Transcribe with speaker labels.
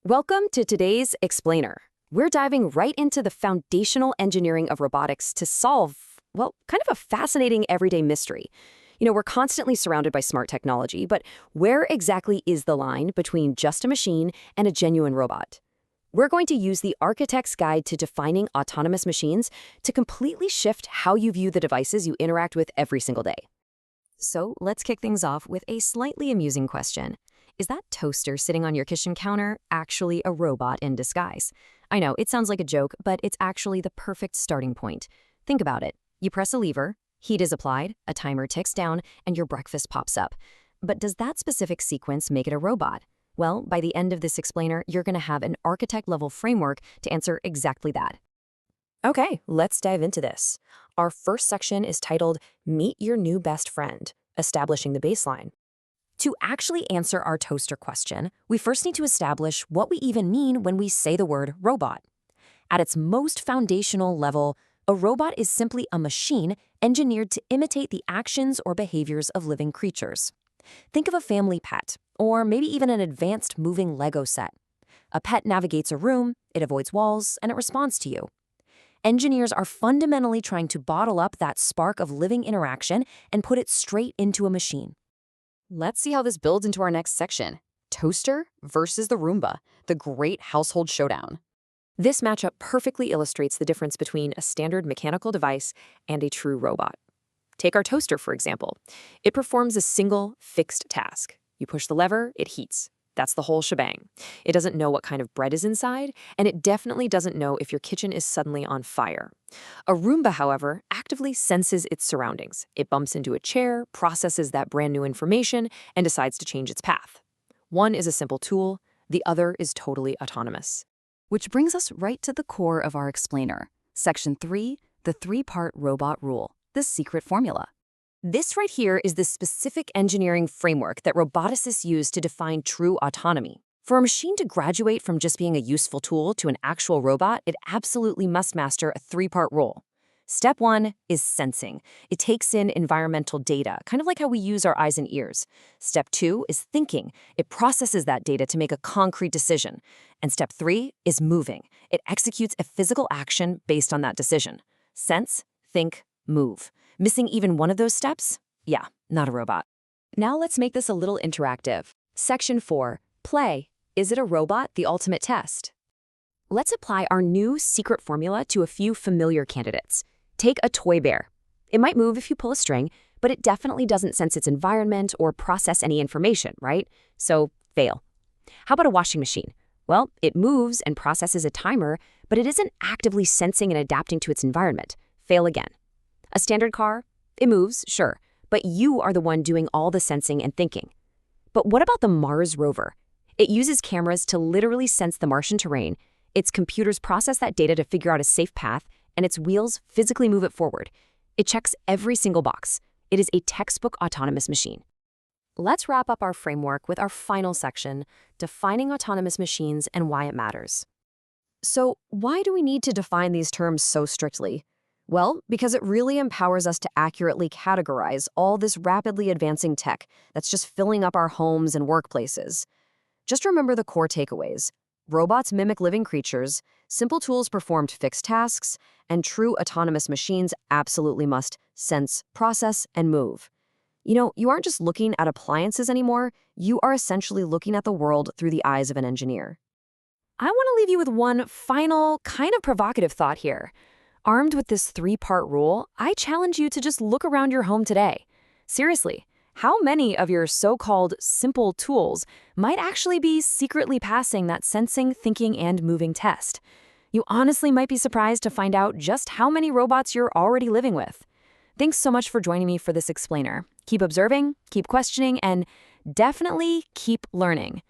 Speaker 1: Welcome to today's Explainer. We're diving right into the foundational engineering of robotics to solve, well, kind of a fascinating everyday mystery. We're constantly surrounded by smart technology, but where exactly is the line between just a machine and a genuine robot? We're going to use the Architect's Guide to Defining Autonomous Machines to completely shift how you view the devices you interact with every single day. So let's kick things off with a slightly amusing question. Is that toaster sitting on your kitchen counter actually a robot in disguise? I know, it sounds like a joke, but it's actually the perfect starting point. Think about it. You press a lever, heat is applied, a timer ticks down, and your breakfast pops up. But does that specific sequence make it a robot? Well, by the end of this explainer, you're going to have an architect-level framework to answer exactly that. Okay, let's dive into this. Our first section is titled, Meet Your New Best Friend, Establishing the Baseline. To actually answer our toaster question, we first need to establish what we even mean when we say the word robot. At its most foundational level, a robot is simply a machine engineered to imitate the actions or behaviors of living creatures. Think of a family pet, or maybe even an advanced moving Lego set. A pet navigates a room, it avoids walls, and it responds to you. Engineers are fundamentally trying to bottle up that spark of living interaction and put it straight into a machine. Let's see how this builds into our next section. Toaster versus the Roomba, the great household showdown. This matchup perfectly illustrates the difference between a standard mechanical device and a true robot. Take our toaster, for example. It performs a single, fixed task. You push the lever, it heats. That's the whole shebang. It doesn't know what kind of bread is inside, and it definitely doesn't know if your kitchen is suddenly on fire. A Roomba, however, actively senses its surroundings. It bumps into a chair, processes that brand new information, and decides to change its path. One is a simple tool, the other is totally autonomous. Which brings us right to the core of our explainer. Section 3, the three-part robot rule, the secret formula. This right here is the specific engineering framework that roboticists use to define true autonomy. For a machine to graduate from just being a useful tool to an actual robot, it absolutely must master a three-part rule. Step 1 is sensing. It takes in environmental data, kind of like how we use our eyes and ears. Step 2 is thinking. It processes that data to make a concrete decision. And step 3 is moving. It executes a physical action based on that decision. Sense, think, move. Missing even one of those steps? Yeah, not a robot. Now let's make this a little interactive. Section 4, play. Is it a robot? The ultimate test. Let's apply our new secret formula to a few familiar candidates. Take a toy bear. It might move if you pull a string, but it definitely doesn't sense its environment or process any information, right? So, fail. How about a washing machine? Well, it moves and processes a timer, but it isn't actively sensing and adapting to its environment. Fail again. A standard car? It moves, sure, but you are the one doing all the sensing and thinking. But what about the Mars rover? It uses cameras to literally sense the Martian terrain, its computers process that data to figure out a safe path, and its wheels physically move it forward. It checks every single box. It is a textbook autonomous machine. Let's wrap up our framework with our final section, defining autonomous machines and why it matters. So, why do we need to define these terms so strictly? Well, because it really empowers us to accurately categorize all this rapidly advancing tech that's just filling up our homes and workplaces. Just remember the core takeaways. Robots mimic living creatures, simple tools performed fixed tasks, and true autonomous machines absolutely must sense, process, and move. You aren't just looking at appliances anymore, you are essentially looking at the world through the eyes of an engineer. I want to leave you with one final, kind of provocative thought here. Armed with this three-part rule, I challenge you to just look around your home today. Seriously, how many of your so-called simple tools might actually be secretly passing that sensing, thinking, and moving test? You honestly might be surprised to find out just how many robots you're already living with. Thanks so much for joining me for this explainer. Keep observing, keep questioning, and definitely keep learning.